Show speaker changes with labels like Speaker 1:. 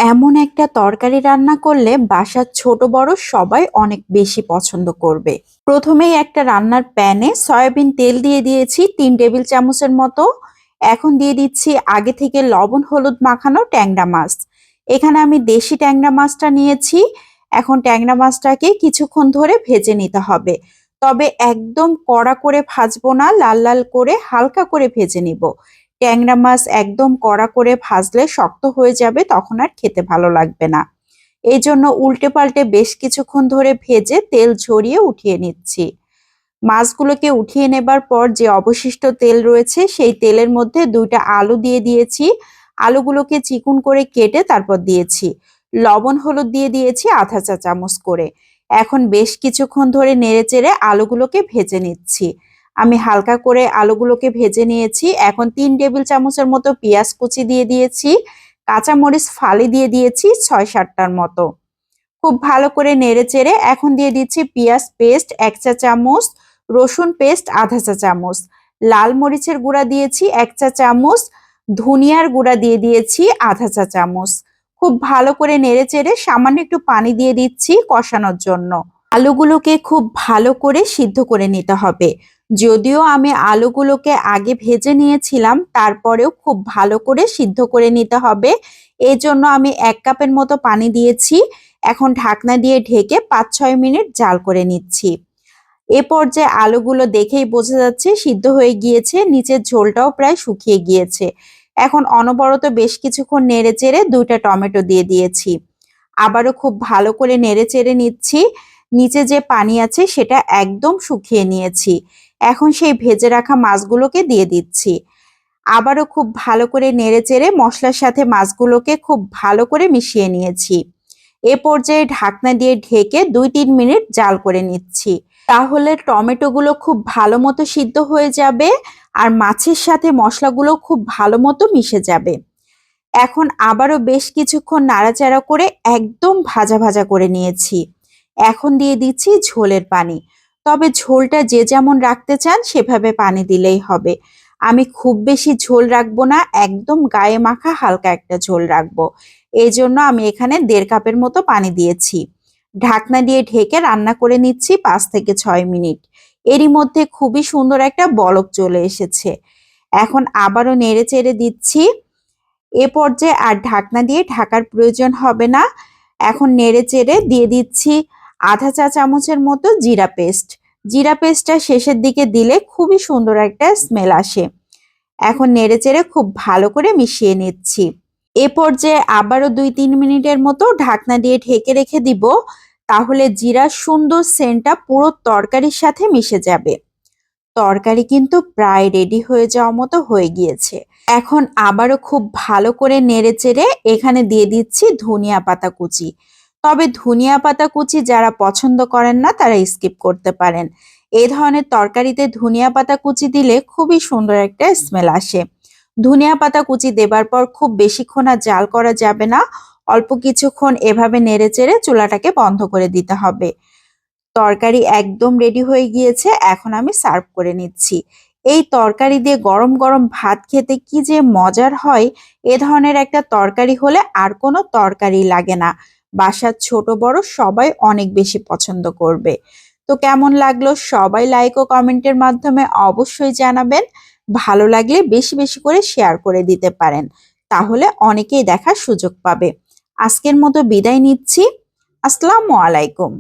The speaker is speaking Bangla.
Speaker 1: এমন একটা তরকারি রান্না করলে বাসার ছোট বড় সবাই অনেক বেশি পছন্দ করবে। প্রথমেই একটা রান্নার প্যানে সয়াবিন তেল দিয়ে দিয়েছি 3 টেবিল চামচের মতো। এখন দিয়ে দিচ্ছি আগে থেকে লবণ হলুদ মাখানো ট্যাংরা মাছ। এখানে আমি দেশি ট্যাংরা মাছটা নিয়েছি। এখন ট্যাংরা মাছটাকে কিছুক্ষণ ধরে ভেজে নিতে হবে, তবে একদম কড়া করে ভাজবো না, লাল লাল করে হালকা করে ভেজে নিব। ট্যাংরা মাছ একদম কড়া করে ভাজলে শক্ত হয়ে যাবে, তখন আর খেতে ভালো লাগবে না। এই জন্য উল্টে পাল্টে বেশ কিছুক্ষণ ধরে ভেজে তেল ঝরিয়ে উঠিয়ে নিচ্ছি। মাছগুলোকে উঠিয়ে নেবার পর যে অবশিষ্ট তেল রয়েছে সেই তেলের মধ্যে 2টা আলু দিয়ে দিয়েছি। আলুগুলোকে চিকুন করে কেটে তারপর দিয়েছি। লবণ হলুদ দিয়ে দিয়েছি আধা চা চামচ করে। এখন বেশ কিছুক্ষণ ধরে নেড়েচেড়ে আলুগুলোকে ভেজে নিচ্ছি। আমি হালকা করে আলুগুলোকে ভেজে নিয়েছি। এখন 3 টেবিল চামচের মতো পেঁয়াজ কুচি দিয়ে দিয়েছি। কাঁচামরিচ ফালি দিয়ে দিয়েছি 6-7টার মতো। খুব ভালো করে নেড়েচেড়ে এখন দিয়ে দিচ্ছি পেঁয়াজ পেস্ট 1 চা চামচ, রসুন পেস্ট আধা চা চামচ, লাল মরিচের গুঁড়া দিয়েছি 1 চা চামচ, ধনিয়ার গুঁড়া দিয়ে দিয়েছি আধা চা চামচ। খুব ভালো করে নেড়েচেড়ে সামান্য একটু পানি দিয়ে দিচ্ছি কষানোর জন্য। আলুগুলোকে খুব ভালো করে সিদ্ধ করে নিতে হবে। যদিও আমি আলুগুলোকে আগে ভেজে নিয়েছিলাম, তারপরেও খুব ভালো করে সিদ্ধ করে নিতে হবে। এই জন্য আমি 1 কাপের মতো পানি দিয়েছি। এখন ঢাকনা দিয়ে ঢেকে 5-6 মিনিট জাল করে নিচ্ছি। এ পর্যায়ে আলুগুলো দেখেই বোঝা যাচ্ছে সিদ্ধ হয়ে গিয়েছে, নিচের ঝোলটাও প্রায় শুকিয়ে গিয়েছে। এখন অনবরত বেশ কিছুক্ষণ নেড়েচেড়ে 2টা টমেটো দিয়ে দিয়েছি। আবারও খুব ভালো করে নেড়েচেড়ে নিচ্ছি। নিচে যে পানি আছে সেটা একদম শুকিয়ে নিয়েছি। এখন সেই ভেজে রাখা মাছগুলোকে দিয়ে দিচ্ছি। আবারও খুব ভালো করে নেড়েচেড়ে মশলার সাথে মাছগুলোকে খুব ভালো করে মিশিয়ে নিয়েছি। এ পর্যায়ে ঢাকনা দিয়ে ঢেকে 2-3 মিনিট জাল করে নিচ্ছি। তাহলে টমেটোগুলো খুব ভালো মতো সিদ্ধ হয়ে যাবে আর মাছের সাথে মশলাগুলো খুব ভালো মতো মিশে যাবে। এখন আবারও বেশ কিছুক্ষণ নাড়াচাড়া করে একদম ভাজা ভাজা করে নিয়েছি। এখন দিয়ে দিচ্ছি ঝোলের পানি। তবে ঝোলটা যে যেমন রাখতে চান সেভাবে পানি দিলেই হবে। আমি খুব বেশি ঝোল রাখবো না, একদম গায়ে মাখা হালকা একটা ঝোল রাখবো। এই জন্য আমি এখানে 1.5 কাপের মতো পানি দিয়েছি। ঢাকনা দিয়ে ঢেকে রান্না করে নিচ্ছি 5 থেকে 6 মিনিট। এরই মধ্যে খুবই সুন্দর একটা বলক চলে এসেছে। এখন আবারও নেড়ে চেড়ে দিচ্ছি। এ পর্যায়ে আর ঢাকনা দিয়ে ঢাকার প্রয়োজন হবে না। এখন নেড়ে চেড়ে দিয়ে দিচ্ছি আধা চা চামচের মতো জিরা পেস্ট। জিরা পেস্টটা শেষের দিকে দিলে খুবই সুন্দর একটা স্মেল আসে। এখন নেড়ে চেড়ে খুব ভালো করে মিশিয়ে নিচ্ছি। এ পর্যায়ে আবারও 2-3 মিনিটের মতো ঢাকনা দিয়ে ঢেকে রেখে দিব। তাহলে জিরার সুন্দর সেন্টটা পুরো তরকারির সাথে মিশে যাবে। তরকারি কিন্তু প্রায় রেডি হয়ে যাওয়ার মতো হয়ে গিয়েছে। এখন আবারও খুব ভালো করে নেড়েচেড়ে এখানে দিয়ে দিচ্ছি ধনিয়া পাতা কুচি। তবে ধনিয়া পাতা কুচি যারা পছন্দ করেন না তারা স্কিপ করতে পারেন। এই ধরনের তরকারিতে ধনিয়া পাতা কুচি দিলে খুবই সুন্দর একটা স্মেল আসে। ধনিয়া পাতা কুচি দেবার পর খুব বেশিক্ষণ আর জাল করা যাবে না। অল্প কিছুক্ষণ এভাবে নেড়েচেড়ে চুলাটাকে বন্ধ করে দিতে হবে। তরকারি একদম রেডি হয়ে গিয়েছে। এখন আমি সার্ভ করে নিচ্ছি। এই তরকারি দিয়ে গরম গরম ভাত খেতে কি যে মজার হয়! এ ধরনের একটা তরকারি হলে আর কোনো তরকারি লাগে না। বাসার ছোট বড় সবাই অনেক বেশি পছন্দ করবে। তো কেমন লাগলো সবাই লাইক ও কমেন্টের মাধ্যমে অবশ্যই জানাবেন। ভালো লাগলে বেশি বেশি করে শেয়ার করে দিতে পারেন, তাহলে অনেকেই দেখার সুযোগ পাবে। আজকের মতো বিদায় নিচ্ছি। আসসালামু আলাইকুম।